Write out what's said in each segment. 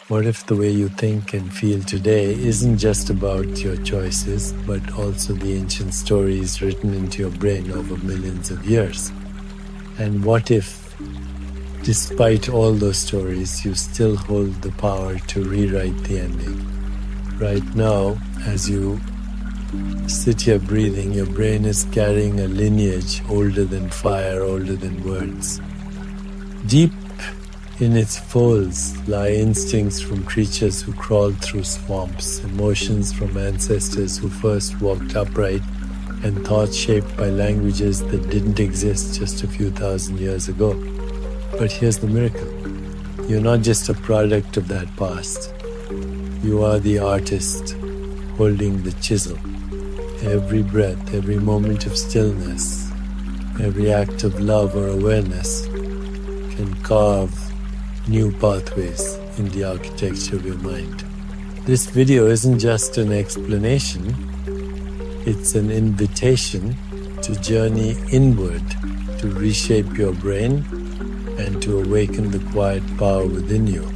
What if the way you think and feel today isn't just about your choices, but also the ancient stories written into your brain over millions of years? And what if, despite all those stories, you still hold the power to rewrite the ending? Right now, as you sit here breathing, your brain is carrying a lineage older than fire, older than words. Deep in its folds lie instincts from creatures who crawled through swamps, emotions from ancestors who first walked upright, and thoughts shaped by languages that didn't exist just a few thousand years ago. But here's the miracle. You're not just a product of that past. You are the artist holding the chisel. Every breath, every moment of stillness, every act of love or awareness can carve new pathways in the architecture of your mind. This video isn't just an explanation, it's an invitation to journey inward, to reshape your brain and to awaken the quiet power within you.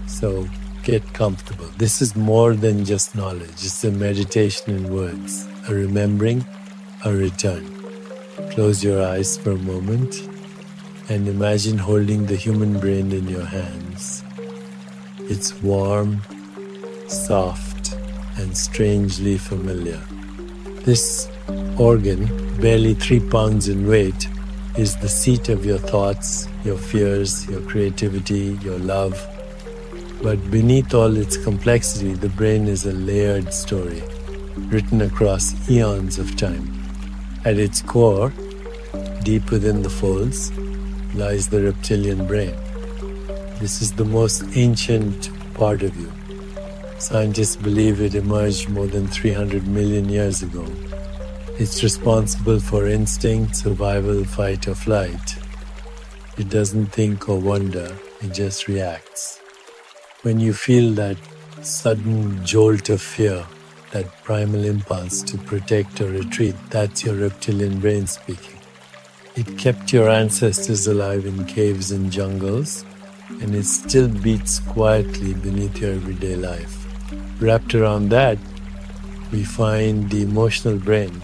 So get comfortable. This is more than just knowledge. It's a meditation in words, a remembering, a return. Close your eyes for a moment and imagine holding the human brain in your hands. It's warm, soft, and strangely familiar. This organ, barely 3 pounds in weight, is the seat of your thoughts, your fears, your creativity, your love. But beneath all its complexity, the brain is a layered story, written across eons of time. At its core, deep within the folds, lies the reptilian brain. This is the most ancient part of you. Scientists believe it emerged more than 300 million years ago. It's responsible for instinct, survival, fight or flight. It doesn't think or wonder, it just reacts. When you feel that sudden jolt of fear, that primal impulse to protect or retreat, that's your reptilian brain speaking. It kept your ancestors alive in caves and jungles, and it still beats quietly beneath your everyday life. Wrapped around that, we find the emotional brain,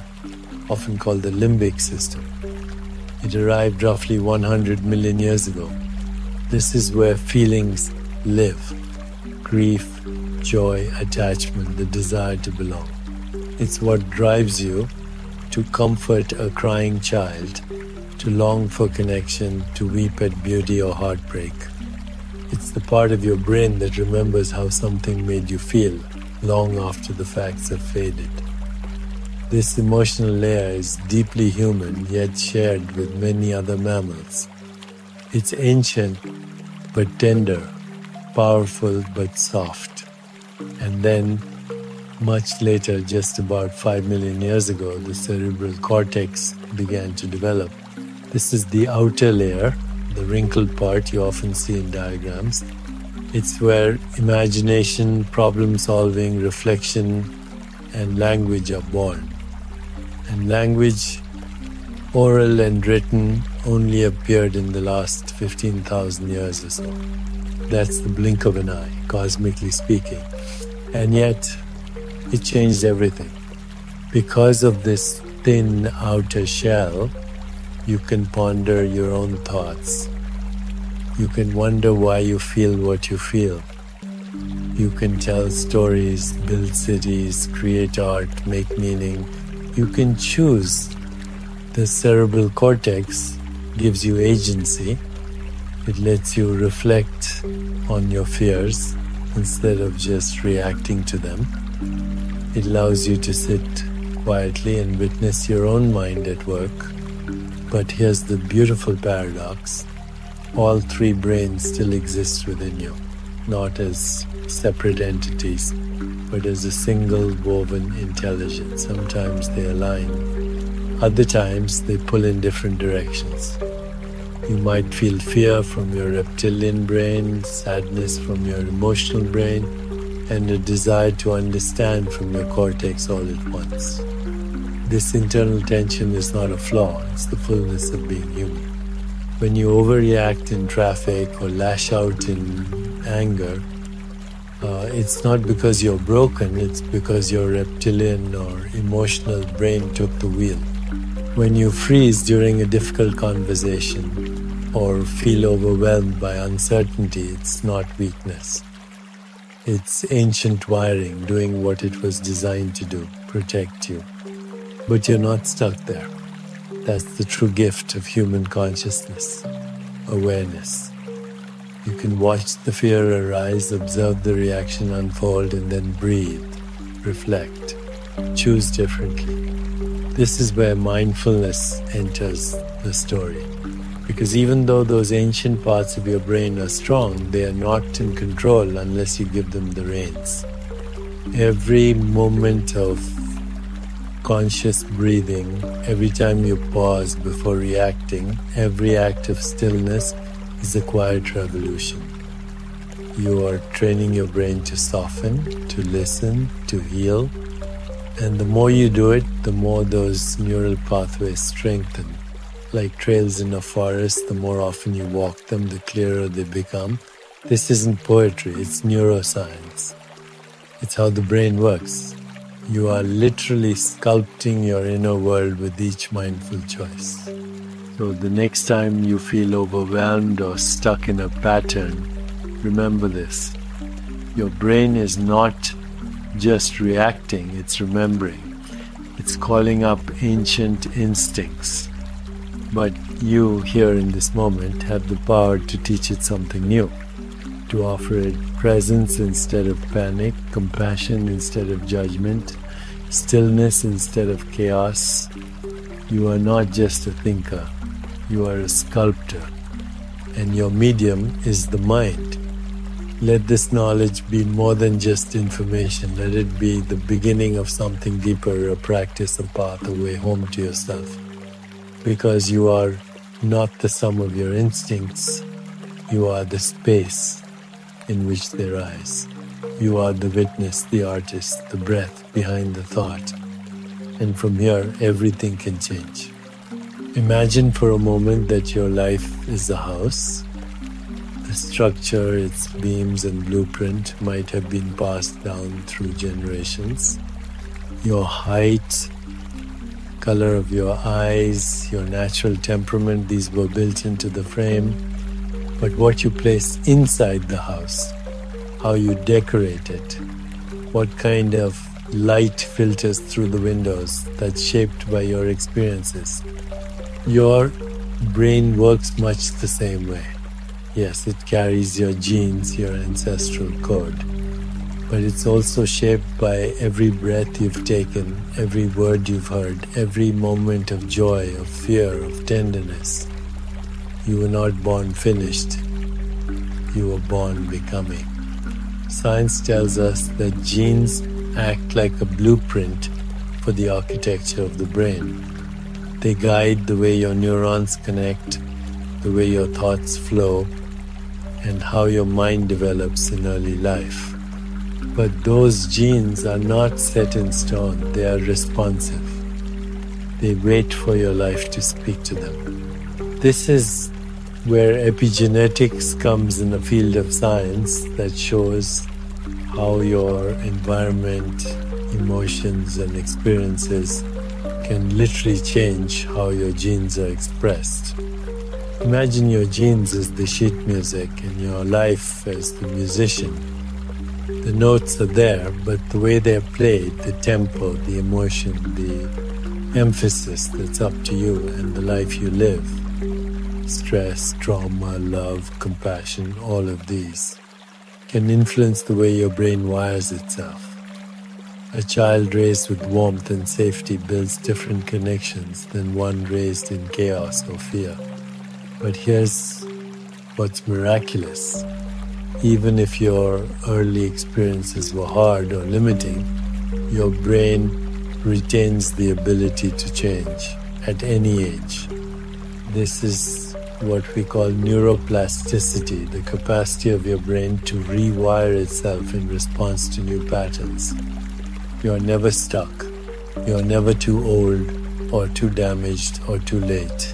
often called the limbic system. It arrived roughly 100 million years ago. This is where feelings live: grief, joy, attachment, the desire to belong. It's what drives you to comfort a crying child, to long for connection, to weep at beauty or heartbreak. It's the part of your brain that remembers how something made you feel long after the facts have faded. This emotional layer is deeply human, yet shared with many other mammals. It's ancient but tender, powerful but soft. And then, much later, just about 5 million years ago, the cerebral cortex began to develop. This is the outer layer, the wrinkled part you often see in diagrams. It's where imagination, problem solving, reflection, and language are born. And language, oral and written, only appeared in the last 15,000 years or so. That's the blink of an eye, cosmically speaking. And yet, it changed everything. Because of this thin outer shell, you can ponder your own thoughts. You can wonder why you feel what you feel. You can tell stories, build cities, create art, make meaning. You can choose. The cerebral cortex gives you agency. It lets you reflect on your fears instead of just reacting to them. It allows you to sit quietly and witness your own mind at work. But here's the beautiful paradox. All 3 brains still exist within you, not as separate entities, but as a single woven intelligence. Sometimes they align, other times they pull in different directions. You might feel fear from your reptilian brain, sadness from your emotional brain, and a desire to understand from your cortex all at once. This internal tension is not a flaw, it's the fullness of being human. When you overreact in traffic or lash out in anger, It's not because you're broken, it's because your reptilian or emotional brain took the wheel. When you freeze during a difficult conversation or feel overwhelmed by uncertainty, it's not weakness. It's ancient wiring doing what it was designed to do, protect you. But you're not stuck there. That's the true gift of human consciousness, awareness. You can watch the fear arise, observe the reaction unfold, and then breathe, reflect, choose differently. This is where mindfulness enters the story. Because even though those ancient parts of your brain are strong, they are not in control unless you give them the reins. Every moment of conscious breathing, every time you pause before reacting, every act of stillness is a quiet revolution. You are training your brain to soften, to listen, to heal. And the more you do it, the more those neural pathways strengthen. Like trails in a forest, the more often you walk them, the clearer they become. This isn't poetry, it's neuroscience. It's how the brain works. You are literally sculpting your inner world with each mindful choice. So the next time you feel overwhelmed or stuck in a pattern, remember this. Your brain is not just reacting, it's remembering. It's calling up ancient instincts. But you, here in this moment, have the power to teach it something new, to offer it presence instead of panic, compassion instead of judgment, stillness instead of chaos. You are not just a thinker, you are a sculptor, and your medium is the mind. Let this knowledge be more than just information. Let it be the beginning of something deeper, a practice, a path, a way home to yourself. Because you are not the sum of your instincts, you are the space in which they rise. You are the witness, the artist, the breath behind the thought. And from here, everything can change. Imagine for a moment that your life is a house. The structure, its beams and blueprint might have been passed down through generations. Your height, color of your eyes, your natural temperament, these were built into the frame. But what you place inside the house, how you decorate it, what kind of light filters through the windows, that's shaped by your experiences. Your brain works much the same way. Yes, it carries your genes, your ancestral code. But it's also shaped by every breath you've taken, every word you've heard, every moment of joy, of fear, of tenderness. You were not born finished. You were born becoming. Science tells us that genes act like a blueprint for the architecture of the brain. They guide the way your neurons connect, the way your thoughts flow, and how your mind develops in early life. But those genes are not set in stone, they are responsive. They wait for your life to speak to them. This is where epigenetics comes in a field of science that shows how your environment, emotions, and experiences can literally change how your genes are expressed. Imagine your genes as the sheet music and your life as the musician. The notes are there, but the way they're played, the tempo, the emotion, the emphasis, that's up to you and the life you live. Stress, trauma, love, compassion, all of these can influence the way your brain wires itself. A child raised with warmth and safety builds different connections than one raised in chaos or fear. But here's what's miraculous. Even if your early experiences were hard or limiting, your brain retains the ability to change at any age. This is what we call neuroplasticity, the capacity of your brain to rewire itself in response to new patterns. You are never stuck. You are never too old or too damaged or too late.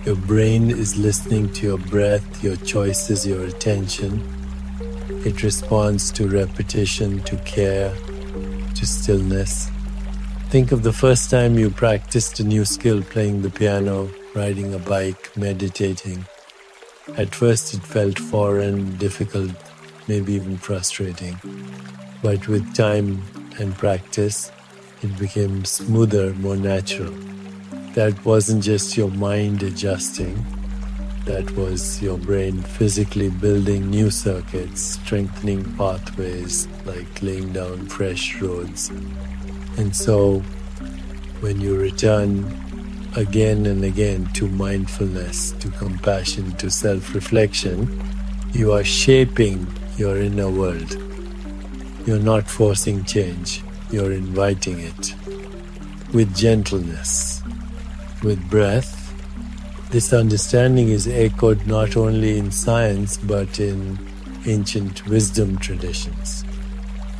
Your brain is listening to your breath, your choices, your attention, It responds to repetition, to care, to stillness. Think of the first time you practiced a new skill, playing the piano, riding a bike, meditating. At first it felt foreign, difficult, maybe even frustrating. But with time and practice, it became smoother, more natural. That wasn't just your mind adjusting. That was your brain physically building new circuits, strengthening pathways, like laying down fresh roads. And so, when you return again and again to mindfulness, to compassion, to self-reflection, you are shaping your inner world. You're not forcing change, you're inviting it. With gentleness, with breath. This understanding is echoed not only in science but in ancient wisdom traditions.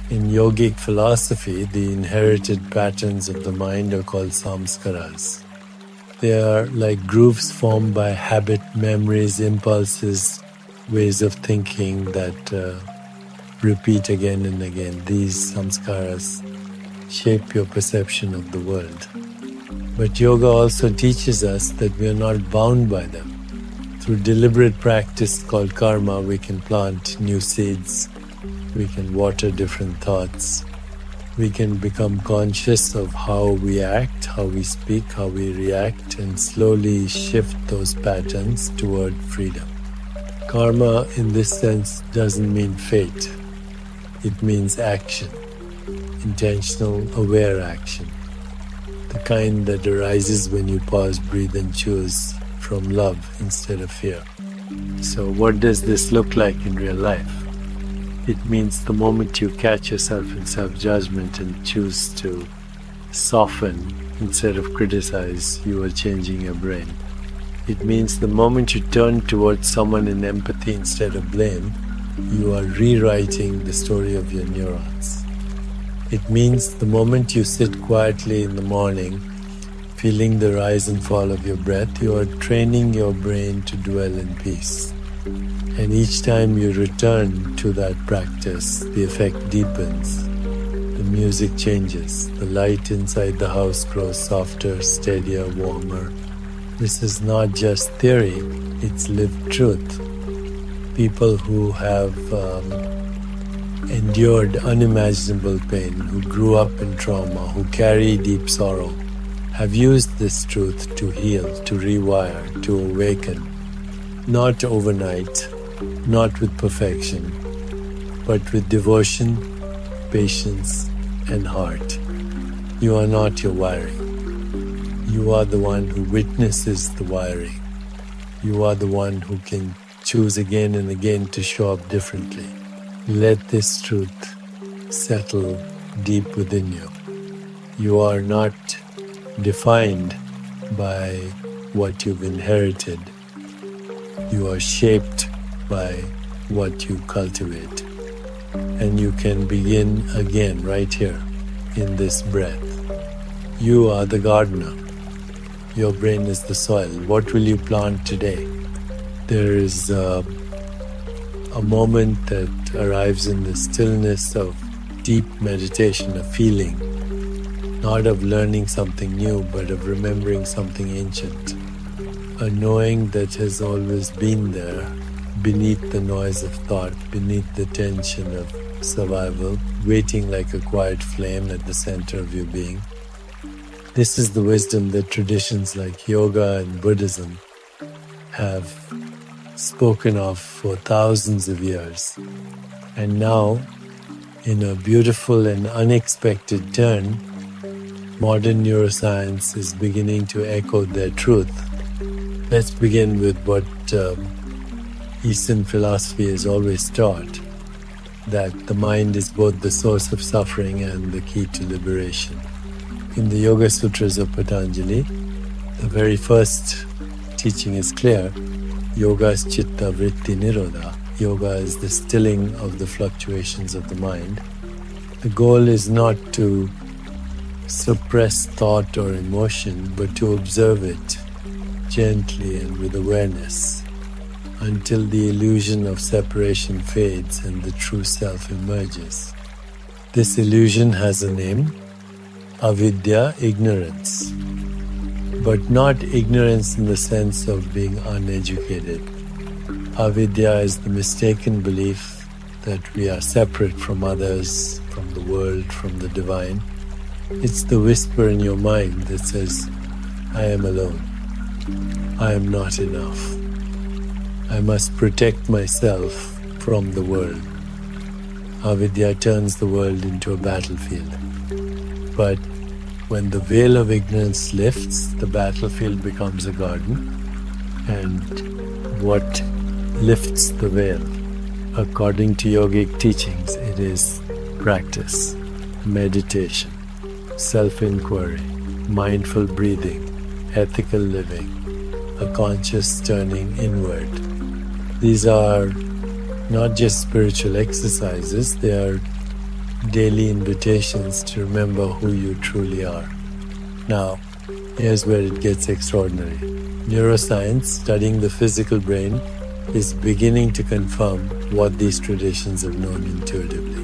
In yogic philosophy, the inherited patterns of the mind are called samskaras. They are like grooves formed by habit, memories, impulses, ways of thinking that repeat again and again. These samskaras shape your perception of the world. But yoga also teaches us that we are not bound by them. Through deliberate practice called karma, we can plant new seeds, we can water different thoughts, we can become conscious of how we act, how we speak, how we react, and slowly shift those patterns toward freedom. Karma, in this sense, doesn't mean fate. It means action, intentional, aware action. The kind that arises when you pause, breathe, and choose from love instead of fear. So what does this look like in real life? It means the moment you catch yourself in self-judgment and choose to soften instead of criticize, you are changing your brain. It means the moment you turn towards someone in empathy instead of blame, you are rewriting the story of your neurons. It means the moment you sit quietly in the morning, feeling the rise and fall of your breath, you are training your brain to dwell in peace. And each time you return to that practice, the effect deepens. The music changes. The light inside the house grows softer, steadier, warmer. This is not just theory, it's lived truth. People who have endured unimaginable pain, who grew up in trauma, who carry deep sorrow, have used this truth to heal, to rewire, to awaken. Not overnight, not with perfection, but with devotion, patience, and heart. You are not your wiring. You are the one who witnesses the wiring. You are the one who can choose again and again to show up differently. Let this truth settle deep within you. You are not defined by what you've inherited. You are shaped by what you cultivate. And you can begin again right here in this breath. You are the gardener. Your brain is the soil. What will you plant today? There is a moment that arrives in the stillness of deep meditation, a feeling, not of learning something new, but of remembering something ancient, a knowing that has always been there, beneath the noise of thought, beneath the tension of survival, waiting like a quiet flame at the center of your being. This is the wisdom that traditions like yoga and Buddhism have spoken of for thousands of years. And now, in a beautiful and unexpected turn, modern neuroscience is beginning to echo their truth. Let's begin with what Eastern philosophy has always taught, that the mind is both the source of suffering and the key to liberation. In the Yoga Sutras of Patanjali, the very first teaching is clear. Yoga is chitta vritti nirodha. Yoga is the stilling of the fluctuations of the mind. The goal is not to suppress thought or emotion, but to observe it gently and with awareness, until the illusion of separation fades and the true self emerges. This illusion has a name, avidya, ignorance, but not ignorance in the sense of being uneducated. Avidya is the mistaken belief that we are separate from others, from the world, from the divine. It's the whisper in your mind that says, I am alone. I am not enough. I must protect myself from the world. Avidya turns the world into a battlefield. But when the veil of ignorance lifts, the battlefield becomes a garden. And what lifts the veil? According to yogic teachings, it is practice, meditation, self-inquiry, mindful breathing, ethical living, a conscious turning inward. These are not just spiritual exercises, they are daily invitations to remember who you truly are. Now, here's where it gets extraordinary. Neuroscience, studying the physical brain, is beginning to confirm what these traditions have known intuitively.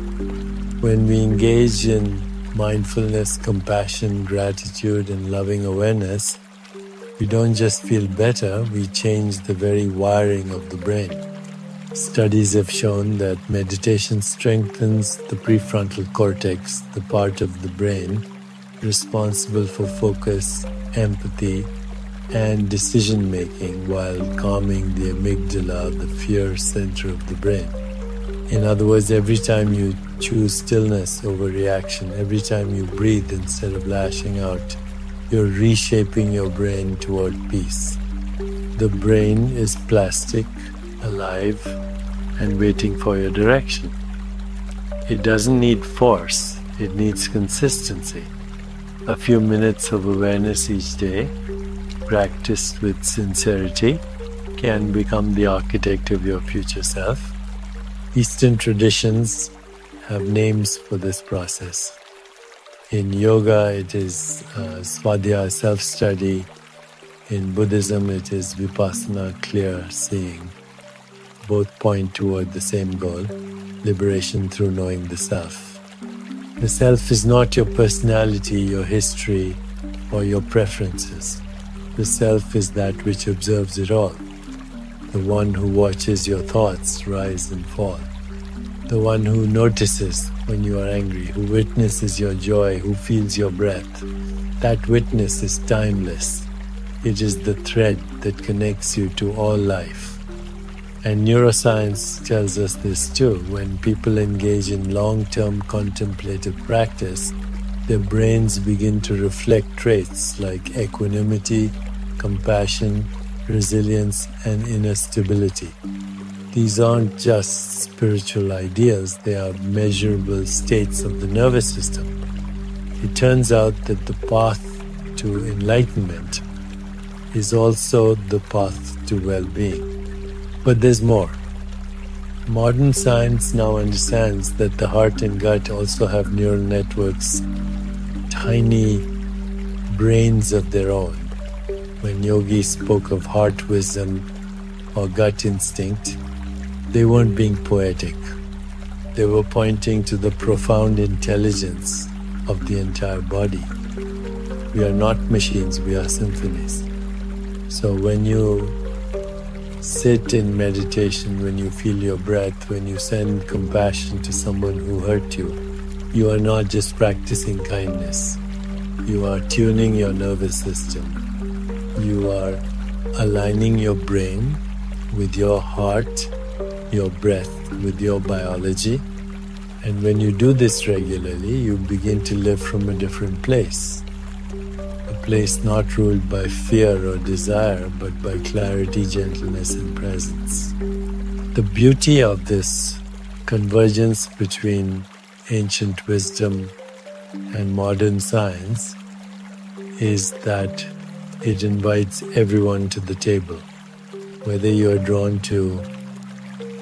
When we engage in mindfulness, compassion, gratitude, and loving awareness, we don't just feel better, we change the very wiring of the brain. Studies have shown that meditation strengthens the prefrontal cortex, the part of the brain responsible for focus, empathy, and decision-making, while calming the amygdala, the fear center of the brain. In other words, every time you choose stillness over reaction, every time you breathe instead of lashing out, you're reshaping your brain toward peace. The brain is plastic, alive, and waiting for your direction. It doesn't need force, it needs consistency. A few minutes of awareness each day, practiced with sincerity, can become the architect of your future self. Eastern traditions have names for this process. In yoga, it is svadhyaya, self-study. In Buddhism, it is vipassana, clear seeing. Both point toward the same goal, liberation through knowing the self. The self is not your personality, your history, or your preferences. The self is that which observes it all. The one who watches your thoughts rise and fall. The one who notices when you are angry, who witnesses your joy, who feels your breath. That witness is timeless. It is the thread that connects you to all life. And neuroscience tells us this too. When people engage in long-term contemplative practice, their brains begin to reflect traits like equanimity, compassion, resilience, and inner stability. These aren't just spiritual ideas, they are measurable states of the nervous system. It turns out that the path to enlightenment is also the path to well-being. But there's more. Modern science now understands that the heart and gut also have neural networks, tiny brains of their own. When yogis spoke of heart wisdom or gut instinct, they weren't being poetic. They were pointing to the profound intelligence of the entire body. We are not machines, we are symphonies. So when you sit in meditation, when you feel your breath, when you send compassion to someone who hurt you, you are not just practicing kindness. You are tuning your nervous system. You are aligning your brain with your heart, your breath, with your biology. And when you do this regularly, you begin to live from a different place. A place not ruled by fear or desire, but by clarity, gentleness, and presence. The beauty of this convergence between ancient wisdom and modern science is that it invites everyone to the table. Whether you are drawn to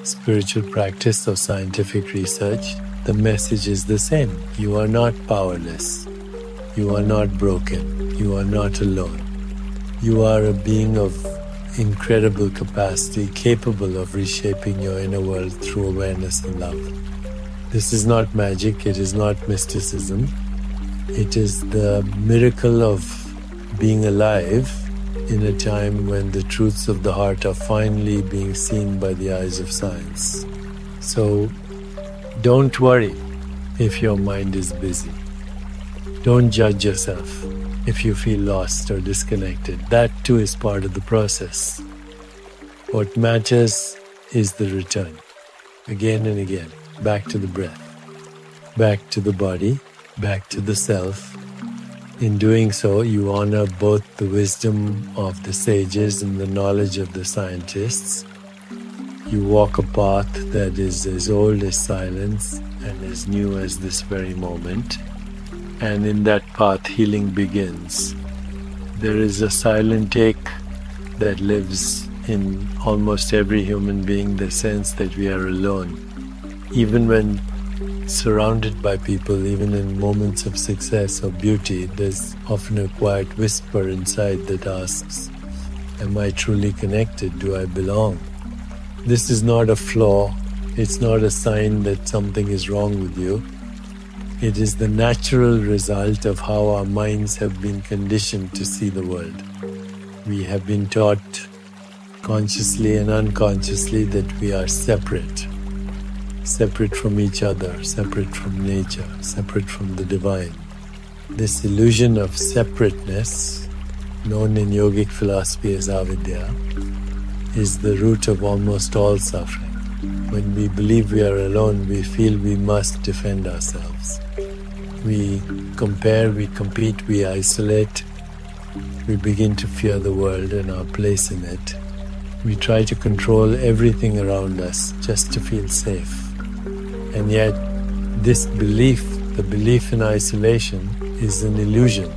spiritual practice or scientific research, the message is the same. You are not powerless. You are not broken. You are not alone. You are a being of incredible capacity, capable of reshaping your inner world through awareness and love. This is not magic, it is not mysticism. It is the miracle of being alive in a time when the truths of the heart are finally being seen by the eyes of science. So don't worry if your mind is busy. Don't judge yourself if you feel lost or disconnected. That too is part of the process. What matters is the return, again and again, back to the breath, back to the body, back to the self. In doing so, you honor both the wisdom of the sages and the knowledge of the scientists. You walk a path that is as old as silence and as new as this very moment. And in that path, healing begins. There is a silent ache that lives in almost every human being, the sense that we are alone. Even when surrounded by people, even in moments of success or beauty, there's often a quiet whisper inside that asks, am I truly connected? Do I belong? This is not a flaw. It's not a sign that something is wrong with you. It is the natural result of how our minds have been conditioned to see the world. We have been taught consciously and unconsciously that we are separate from each other, separate from nature, separate from the divine. This illusion of separateness, known in yogic philosophy as avidya, is the root of almost all suffering. When we believe we are alone, we feel we must defend ourselves. We compare, we compete, we isolate. We begin to fear the world and our place in it. We try to control everything around us just to feel safe. And yet, this belief, the belief in isolation, is an illusion.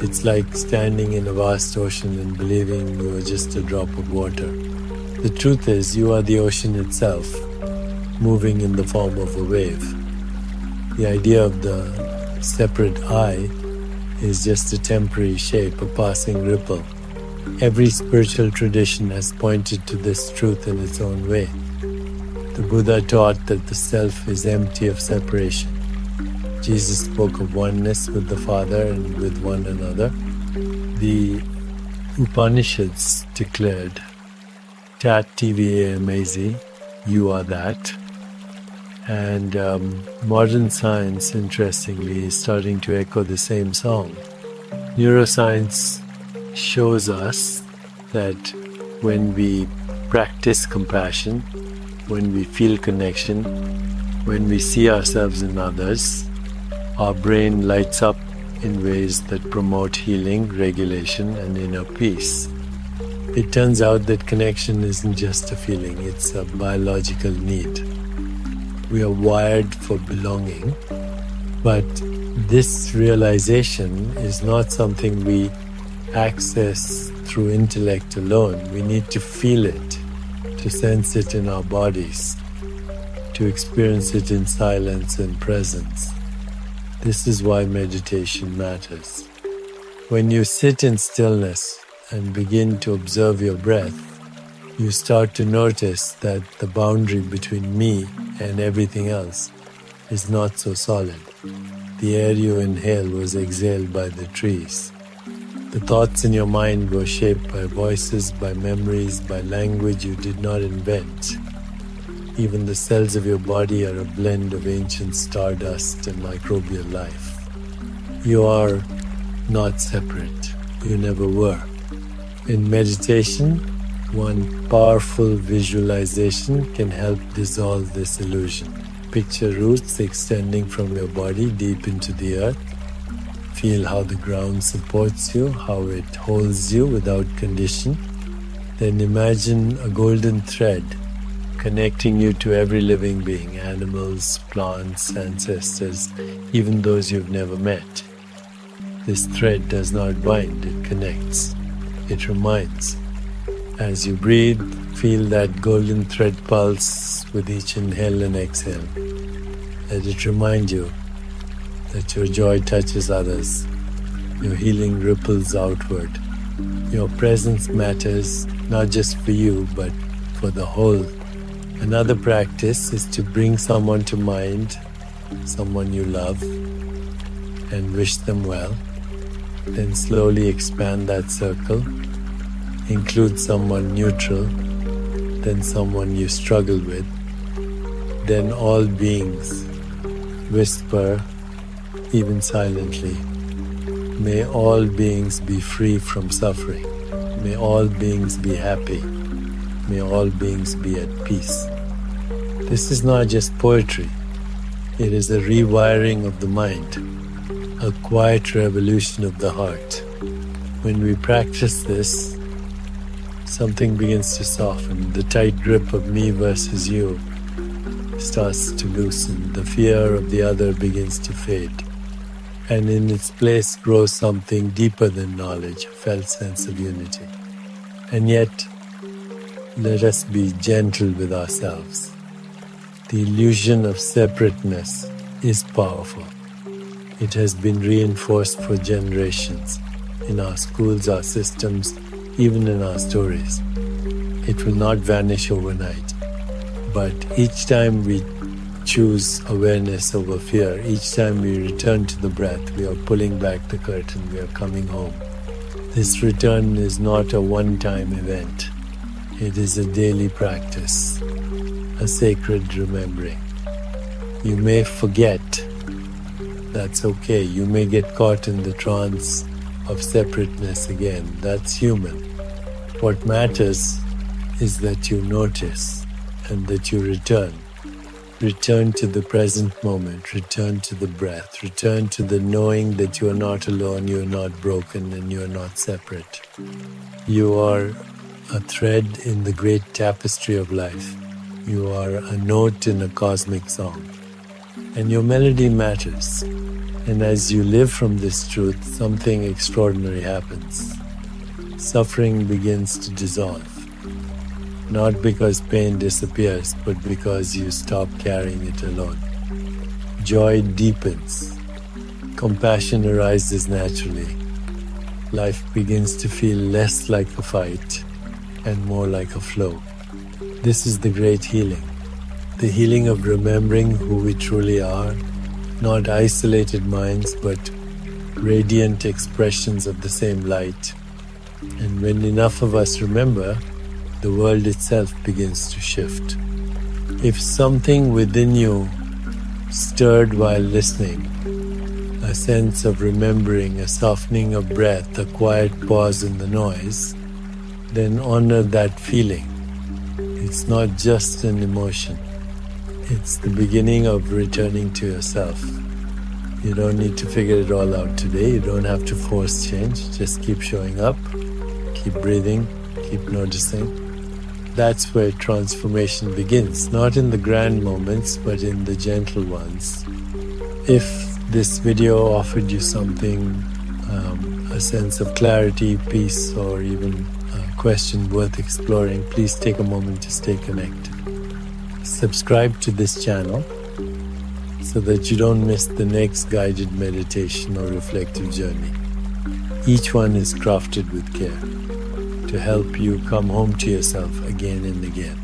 It's like standing in a vast ocean and believing you are just a drop of water. The truth is, you are the ocean itself, moving in the form of a wave. The idea of the separate I is just a temporary shape, a passing ripple. Every spiritual tradition has pointed to this truth in its own way. The Buddha taught that the self is empty of separation. Jesus spoke of oneness with the Father and with one another. The Upanishads declared, Tat Tvamazi, you are that. And modern science, interestingly, is starting to echo the same song. Neuroscience shows us that when we practice compassion, when we feel connection, when we see ourselves in others, our brain lights up in ways that promote healing, regulation, and inner peace. It turns out that connection isn't just a feeling, it's a biological need. We are wired for belonging, but this realization is not something we access through intellect alone. We need to feel it, to sense it in our bodies, to experience it in silence and presence. This is why meditation matters. When you sit in stillness and begin to observe your breath, you start to notice that the boundary between me and everything else is not so solid. The air you inhale was exhaled by the trees. The thoughts in your mind were shaped by voices, by memories, by language you did not invent. Even the cells of your body are a blend of ancient stardust and microbial life. You are not separate. You never were. In meditation, one powerful visualization can help dissolve this illusion. Picture roots extending from your body deep into the earth. Feel how the ground supports you, how it holds you without condition. Then imagine a golden thread connecting you to every living being, animals, plants, ancestors, even those you've never met. This thread does not bind, it connects, it reminds. As you breathe, feel that golden thread pulse with each inhale and exhale. Let it remind you that your joy touches others, your healing ripples outward, your presence matters, not just for you, but for the whole. Another practice is to bring someone to mind, someone you love, and wish them well. Then slowly expand that circle. Include someone neutral, then someone you struggle with, then all beings. Whisper, even silently, may all beings be free from suffering. May all beings be happy. May all beings be at peace. This is not just poetry. It is a rewiring of the mind, a quiet revolution of the heart. When we practice this, something begins to soften. The tight grip of me versus you starts to loosen. The fear of the other begins to fade. And in its place grows something deeper than knowledge, a felt sense of unity. And yet, let us be gentle with ourselves. The illusion of separateness is powerful. It has been reinforced for generations in our schools, our systems, even in our stories. It will not vanish overnight. But each time we choose awareness over fear, each time we return to the breath, we are pulling back the curtain, we are coming home. This return is not a one-time event. It is a daily practice, a sacred remembering. You may forget. That's okay. You may get caught in the trance of separateness again. That's human. What matters is that you notice and that you return. Return to the present moment. Return to the breath. Return to the knowing that you are not alone, you are not broken, and you are not separate. You are a thread in the great tapestry of life. You are a note in a cosmic song. And your melody matters. And as you live from this truth, something extraordinary happens. Suffering begins to dissolve. Not because pain disappears, but because you stop carrying it alone. Joy deepens. Compassion arises naturally. Life begins to feel less like a fight and more like a flow. This is the great healing. The healing of remembering who we truly are, not isolated minds, but radiant expressions of the same light. And when enough of us remember, the world itself begins to shift. If something within you stirred while listening, a sense of remembering, a softening of breath, a quiet pause in the noise, then honor that feeling. It's not just an emotion. It's the beginning of returning to yourself. You don't need to figure it all out today. You don't have to force change. Just keep showing up, keep breathing, keep noticing. That's where transformation begins, not in the grand moments, but in the gentle ones. If this video offered you something, a sense of clarity, peace, or even a question worth exploring, please take a moment to stay connected. Subscribe to this channel so that you don't miss the next guided meditation or reflective journey. Each one is crafted with care to help you come home to yourself again and again.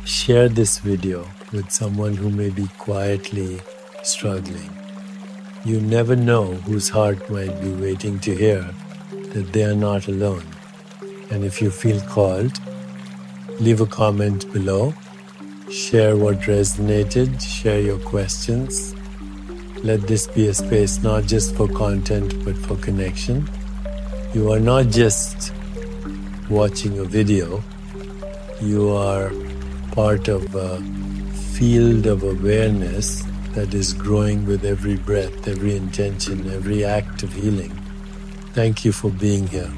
Share this video with someone who may be quietly struggling. You never know whose heart might be waiting to hear that they are not alone. And if you feel called, leave a comment below. Share what resonated. Share your questions. Let this be a space not just for content but for connection. You are not just watching a video. You are part of a field of awareness that is growing with every breath, every intention, every act of healing. Thank you for being here.